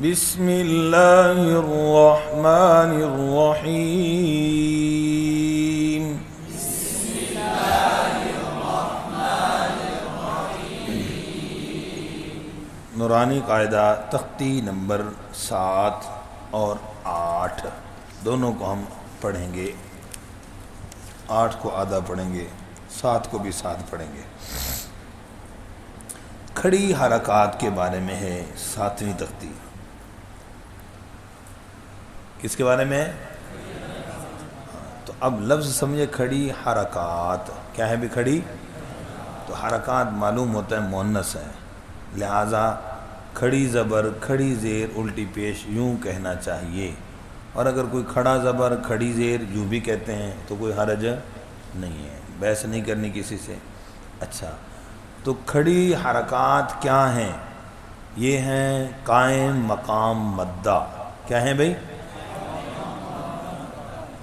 بسم اللہ الرحمن الرحیم. نورانی قاعدہ تختی نمبر 7 اور 8 دونوں کو ہم پڑھیں گے. 8 کو آدھا پڑھیں گے، 7 کو بھی 7 پڑھیں گے. کھڑی حرکات کے بارے میں ہے 7ویں تختی. کس کے بارے میں؟ تو اب لفظ سمجھے، کھڑی حرکات کیا ہے بھی؟ کھڑی تو حرکات معلوم ہوتا ہے مؤنث ہے، لہذا کھڑی زبر کھڑی زیر الٹی پیش یوں کہنا چاہیے. اور اگر کوئی کھڑا زبر کھڑی زیر یوں بھی کہتے ہیں تو کوئی حرج نہیں ہے، بحث نہیں کرنی کسی سے. اچھا، تو کھڑی حرکات کیا ہیں؟ یہ ہیں قائم مقام مدہ. کیا ہیں بھئی؟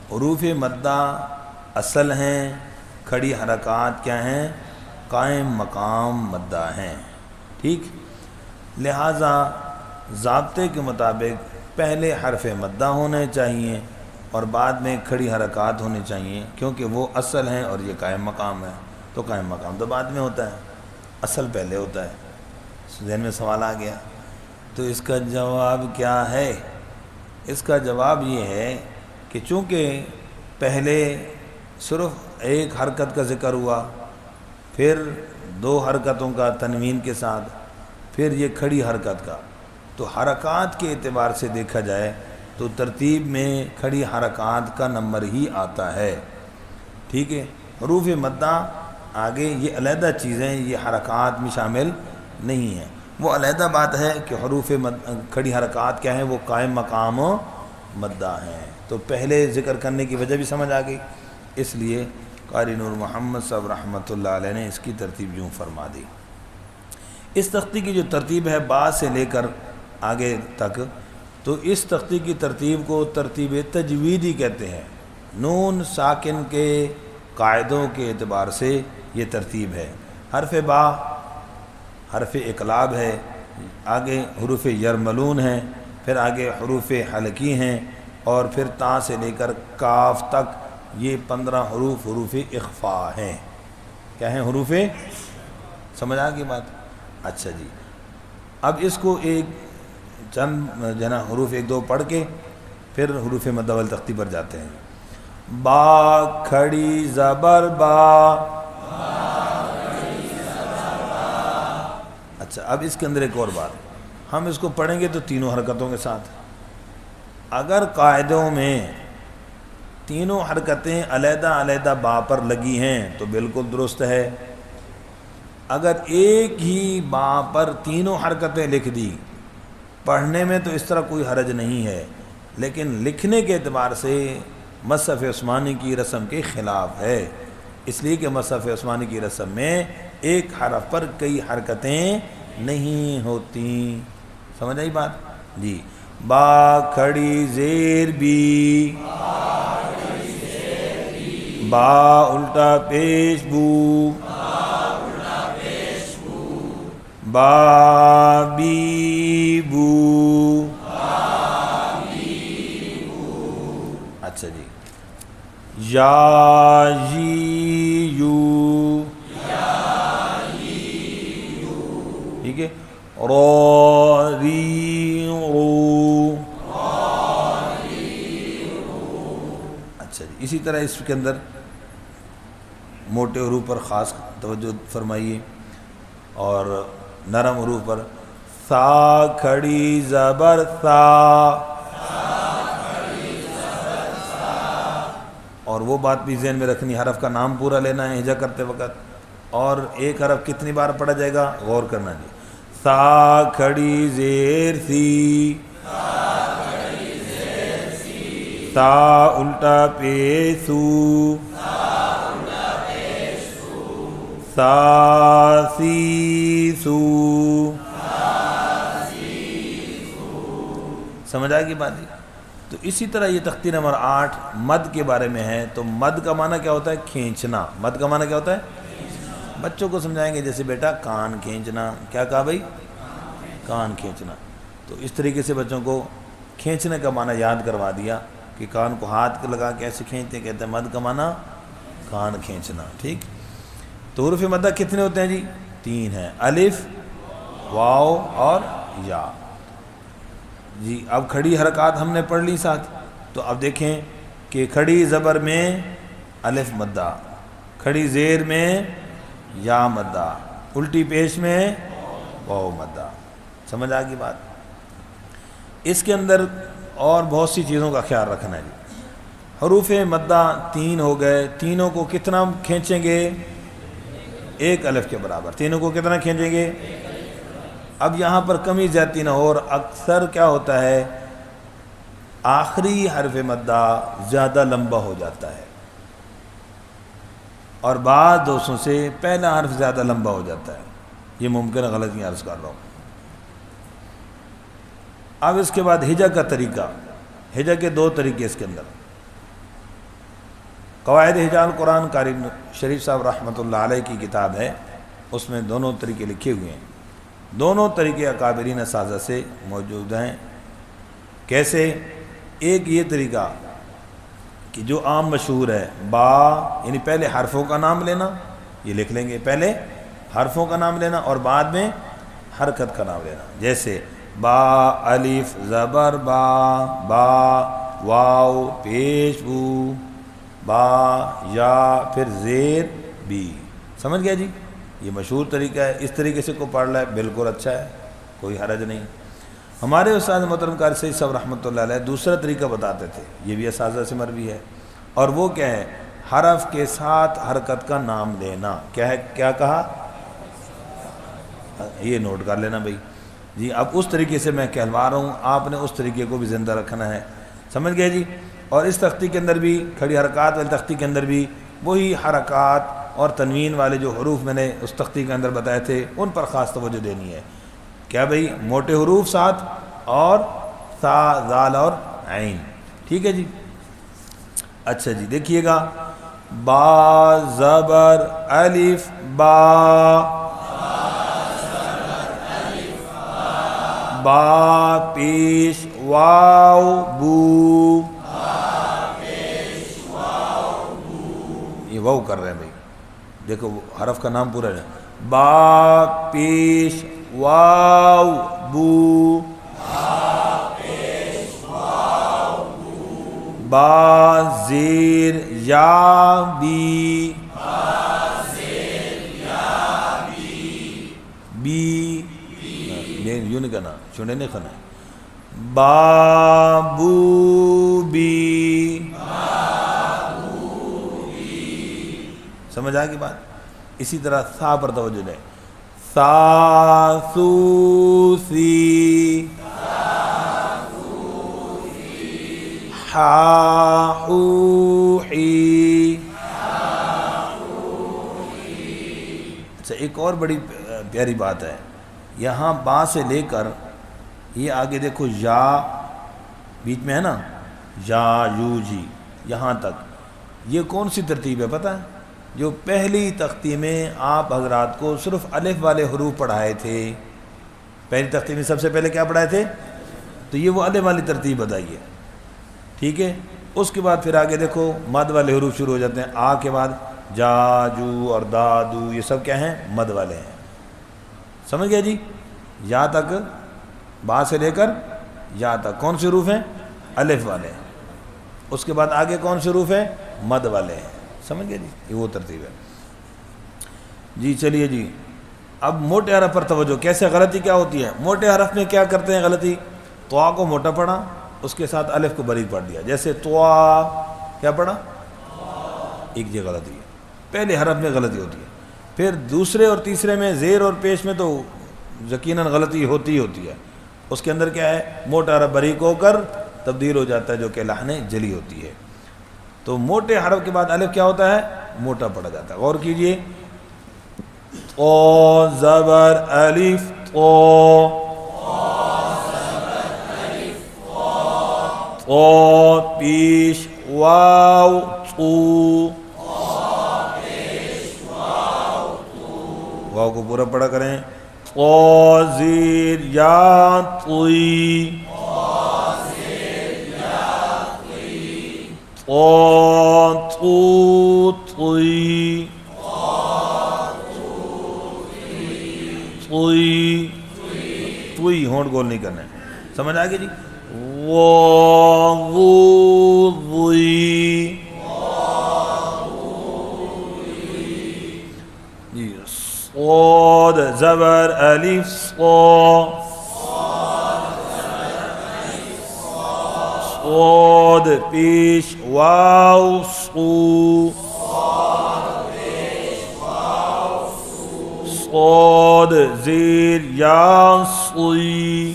حروف مدہ اصل ہیں. کھڑی حرکات کیا ہیں؟ قائم مقام مدہ ہیں. ٹھیک، لہذا ضابطے کے مطابق پہلے حرف مدہ ہونے چاہیے اور بعد میں کھڑی حرکات ہونے چاہیے، کیونکہ وہ اصل ہیں اور یہ قائم مقام ہے. تو قائم مقام تو بعد میں ہوتا ہے، اصل پہلے ہوتا ہے. ذہن میں سوال آ گیا. تو اس کا جواب کیا ہے؟ اس کا جواب یہ ہے کہ چونکہ پہلے صرف ایک حرکت کا ذکر ہوا، پھر 2 حرکتوں کا تنوین کے ساتھ، پھر یہ کھڑی حرکت کا، تو حرکات کے اعتبار سے دیکھا جائے تو ترتیب میں کھڑی حرکات کا نمبر ہی آتا ہے. ٹھیک ہے، حروف مدہ آگے یہ علیحدہ چیزیں، یہ حرکات میں شامل نہیں ہیں. وہ علیحدہ بات ہے کہ حروف کھڑی حرکات کیا ہیں؟ وہ قائم مقام مدہ ہیں. تو پہلے ذکر کرنے کی وجہ بھی سمجھ آ گئی، اس لیے قاری نور محمد صاحب رحمۃ اللہ علیہ نے اس کی ترتیب یوں فرما دی. اس تختی کی جو ترتیب ہے با سے لے کر آگے تک، تو اس تختی کی ترتیب کو ترتیب تجویدی کہتے ہیں. نون ساکن کے قاعدوں کے اعتبار سے یہ ترتیب ہے. حرف با حرف اقلاب ہے، آگے حروف یرملون ہیں، پھر آگے حروف حلقی ہیں، اور پھر تا سے لے کر کاف تک یہ 15 حروف حروف اخفاء ہیں. کیا ہیں؟ حروف. سمجھ آ گئی بات؟ اچھا جی، اب اس کو ایک چند جنا حروف 1-2 پڑھ کے پھر حروف مدہ والی تختی پر جاتے ہیں. با کھڑی زبر با. اچھا، اب اس کے اندر ایک اور بات، ہم اس کو پڑھیں گے تو تینوں حرکتوں کے ساتھ. اگر قاعدوں میں تینوں حرکتیں علیحدہ علیحدہ با پر لگی ہیں تو بالکل درست ہے. اگر ایک ہی با پر تینوں حرکتیں لکھ دی، پڑھنے میں تو اس طرح کوئی حرج نہیں ہے، لیکن لکھنے کے اعتبار سے مصحف عثمانی کی رسم کے خلاف ہے. اس لیے کہ مصحف عثمانی کی رسم میں ایک حرف پر کئی حرکتیں نہیں ہوتی. سمجھ آئی بات؟ جی. با کھڑی زیر بی. با الٹا پیش بو. با بی بو. اچھا جی. یا جی یو. ٹھیک ہے. رو ری رو. اچھا جی. اسی طرح اس کے اندر موٹے حروف پر خاص توجہ فرمائیے اور نرم حروف پر. سا کھڑی زبر سا. اور وہ بات بھی ذہن میں رکھنی، حرف کا نام پورا لینا ہے ہجا کرتے وقت. اور ایک حرف کتنی بار پڑھا جائے گا غور کرنا جی. سا کھڑی زیر سی. سا الٹا پیسو. سا سی سو. سمجھ آئے گی بات جی؟ تو اسی طرح یہ تختی نمبر 8 مد کے بارے میں ہے. تو مد کا معنی کیا ہوتا ہے؟ کھینچنا. مد کا معنی کیا ہوتا ہے؟ بچوں کو سمجھائیں گے جیسے بیٹا کان کھینچنا. کیا کہا بھائی؟ کان کھینچنا. تو اس طریقے سے بچوں کو کھینچنے کا معنی یاد کروا دیا کہ کان کو ہاتھ لگا کے ایسے کھینچتے ہیں، کہتے ہیں مد کا معنی کان کھینچنا، ٹھیک۔ تو حروف مدہ کتنے ہوتے ہیں جی؟ 3 ہیں، الف، واو اور یا۔ جی اب کھڑی حرکات ہم نے پڑھ لی ساتھ، تو اب دیکھیں کہ کھڑی زبر میں الف مدہ، کھڑی زیر میں یا مدہ، الٹی پیش میں واو مدہ۔ سمجھ آ گئی بات؟ اس کے اندر اور بہت سی چیزوں کا خیال رکھنا ہے جی۔ حروف مدہ 3 ہو گئے، تینوں کو کتنا کھینچیں گے؟ 1 الف کے برابر، تینوں کو کتنا کھینچیں گے؟ اب یہاں پر کمی زیادتی نہ ہو، اور اکثر کیا ہوتا ہے آخری حرف مدہ زیادہ لمبا ہو جاتا ہے، اور بعض دوستوں سے پہلا حرف زیادہ لمبا ہو جاتا ہے، یہ ممکن ہے غلطیاں عرض کر رہا ہوں۔ اب اس کے بعد ہجا کا طریقہ، ہجا کے 2 طریقے اس کے اندر۔ قواعد ہجا القرآن قاری شریف صاحب رحمۃ اللہ علیہ کی کتاب ہے، اس میں دونوں طریقے لکھے ہوئے ہیں، دونوں طریقے اکابرین اساتذہ سے موجود ہیں۔ کیسے؟ ایک یہ طریقہ کہ جو عام مشہور ہے، با یعنی پہلے حرفوں کا نام لینا، یہ لکھ لیں گے، پہلے حرفوں کا نام لینا اور بعد میں حرکت کا نام لینا، جیسے با الف زبر با، با واو پیش بو، با یا پھر زیر بی۔ سمجھ گیا جی؟ یہ مشہور طریقہ ہے، اس طریقے سے کو پڑھ لائے بالکل اچھا ہے، کوئی حرج نہیں۔ ہمارے استاد محترم قاری سید صاحب رحمۃ اللہ علیہ دوسرا طریقہ بتاتے تھے، یہ بھی اساتذہ سے مروی ہے، اور وہ کیا ہے؟ حرف کے ساتھ حرکت کا نام لینا۔ کیا ہے؟ کیا کہا؟ یہ نوٹ کر لینا بھائی جی۔ اب اس طریقے سے میں کہلوا رہا ہوں، آپ نے اس طریقے کو بھی زندہ رکھنا ہے، سمجھ گئے جی؟ اور اس تختی کے اندر بھی، کھڑی حرکات والی تختی کے اندر بھی وہی حرکات اور تنوین والے جو حروف میں نے اس تختی کے اندر بتائے تھے، ان پر خاص توجہ دینی ہے۔ کیا بھائی؟ موٹے حروف ساتھ، اور سا زال اور عین، ٹھیک ہے جی؟ اچھا جی دیکھیے گا، با زبر الف با، با پیش واو بو، یہ واو کر رہے ہیں بھائی، دیکھو حرف کا نام پورا ہے، با پیش واو بو، با زیر یا بی، بی یوں نہیں کہنا، چونے نہیں کھانا، بابو بی، سمجھ آ گئی بات؟ اسی طرح سا پر توجہ دیں، سا سو سی، حا حو حی۔ اچھا ایک اور بڑی پیاری بات ہے، یہاں با سے لے کر یہ آگے دیکھو یا بیچ میں ہے نا، یا یو جی یہاں تک، یہ کون سی ترتیب ہے پتہ ہے؟ جو پہلی تختی میں آپ حضرات کو صرف الف والے حروف پڑھائے تھے، پہلی تختی میں سب سے پہلے کیا پڑھائے تھے؟ تو یہ وہ الف والی ترتیب بتائیے، ٹھیک ہے؟ اس کے بعد پھر آگے دیکھو مد والے حروف شروع ہو جاتے ہیں، آ کے بعد جا جو اور دا دو، یہ سب کیا ہیں؟ مد والے ہیں، سمجھ گیا جی؟ یا تک، با سے لے کر یا تک کون سے حروف ہیں؟ الف والے ہیں، اس کے بعد آگے کون سے حروف ہیں؟ مد والے ہیں، سمجھ گئے جی؟ یہ وہ ترتیب ہے جی۔ چلیے جی اب موٹے حرف پر توجہ، کیسے غلطی کیا ہوتی ہے؟ موٹے حرف میں کیا کرتے ہیں غلطی؟ طوا کو موٹا پڑھا، اس کے ساتھ الف کو باریک پڑھ دیا، جیسے طوا کیا پڑھا؟ ایک یہ غلطی ہے، پہلے حرف میں غلطی ہوتی ہے، پھر دوسرے اور تیسرے میں زیر اور پیش میں تو یقیناً غلطی ہوتی ہی ہوتی ہے، اس کے اندر کیا ہے؟ موٹا حرف باریک ہو کر تبدیل ہو جاتا ہے، جو کہ لحن جلی ہوتی ہے۔ تو موٹے حرف کے بعد الف کیا ہوتا ہے؟ موٹا پڑا جاتا ہے، غور کیجئے، او زبر الف او، او پیش واو تو، واو کو پورا پڑھا کریں، صاد زیر یا طی طا طو طی طی طی ہونٹ گول نہیں کرنا ہے. سمجھ آ گئی جی. وو ضی جی. صاد زبر الف صا صاد پیش واو صو صاد زیر یا صی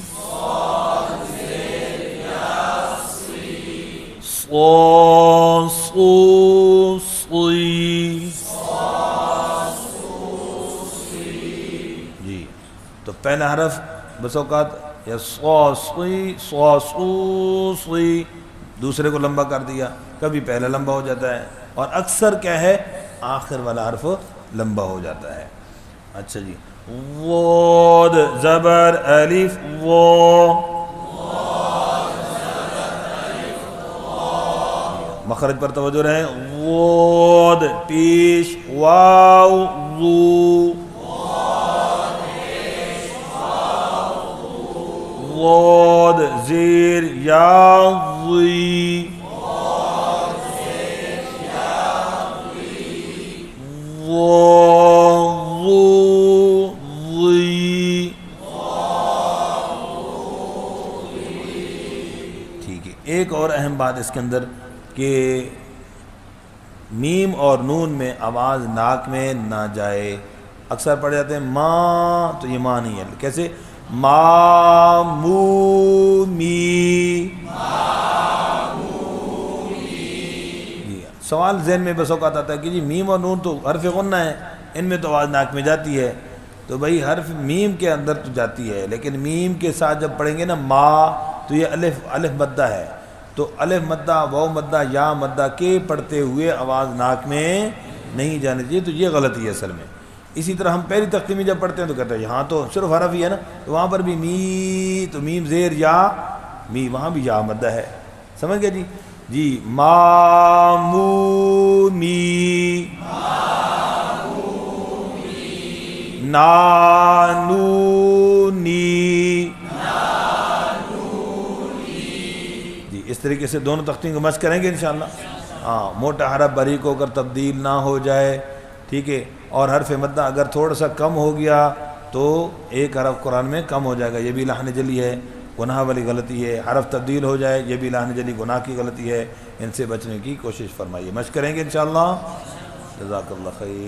صا صو صی جی. تو پہلا حرف بس اوقات یا صا صی صا صو صی دوسرے کو لمبا کر دیا, کبھی پہلا لمبا ہو جاتا ہے اور اکثر کیا ہے آخر والا حرف لمبا ہو جاتا ہے. اچھا جی. واد زبر الف وا مخرج پر توجہ رہے. واد پیش واو ذو واد زیر یا ضی وضو ضی. ٹھیک ہے. ایک اور اہم بات اس کے اندر کہ میم اور نون میں آواز ناک میں نہ جائے. اکثر پڑھ جاتے ہیں ماں, تو یہ ماں نہیں ہے. کیسے ما مو می جی. سوال ذہن میں بس اوقات آتا ہے کہ جی میم اور نون تو حرف غنہ ہے, ان میں تو آواز ناک میں جاتی ہے. تو بھائی حرف میم کے اندر تو جاتی ہے, لیکن میم کے ساتھ جب پڑھیں گے نا ما, تو یہ الف مدہ ہے. تو الف مدہ واو مدہ یا مدہ کے پڑھتے ہوئے آواز ناک میں نہیں جانی چاہیے. تو یہ غلطی ہے اصل میں. اسی طرح ہم پہلی تختی میں جب پڑھتے ہیں تو کہتے ہیں یہاں تو صرف حرف ہی ہے نا, تو وہاں پر بھی می, تو میم زیر یا می, وہاں بھی یا مدہ ہے. سمجھ گئے جی. جی ما مو می نا نو نی جی. اس طریقے سے دونوں تختیوں کو مشق کریں گے انشاءاللہ. ہاں, موٹا حرف باریک ہو کر تبدیل نہ ہو جائے. ٹھیک ہے. اور حرف مدہ اگر تھوڑا سا کم ہو گیا تو ایک حرف قرآن میں کم ہو جائے گا, یہ بھی لحن جلی ہے, گناہ والی غلطی ہے. حرف تبدیل ہو جائے, یہ بھی لحن جلی گناہ کی غلطی ہے. ان سے بچنے کی کوشش فرمائیے. مشق کریں گے انشاءاللہ. جزاک اللہ خیر.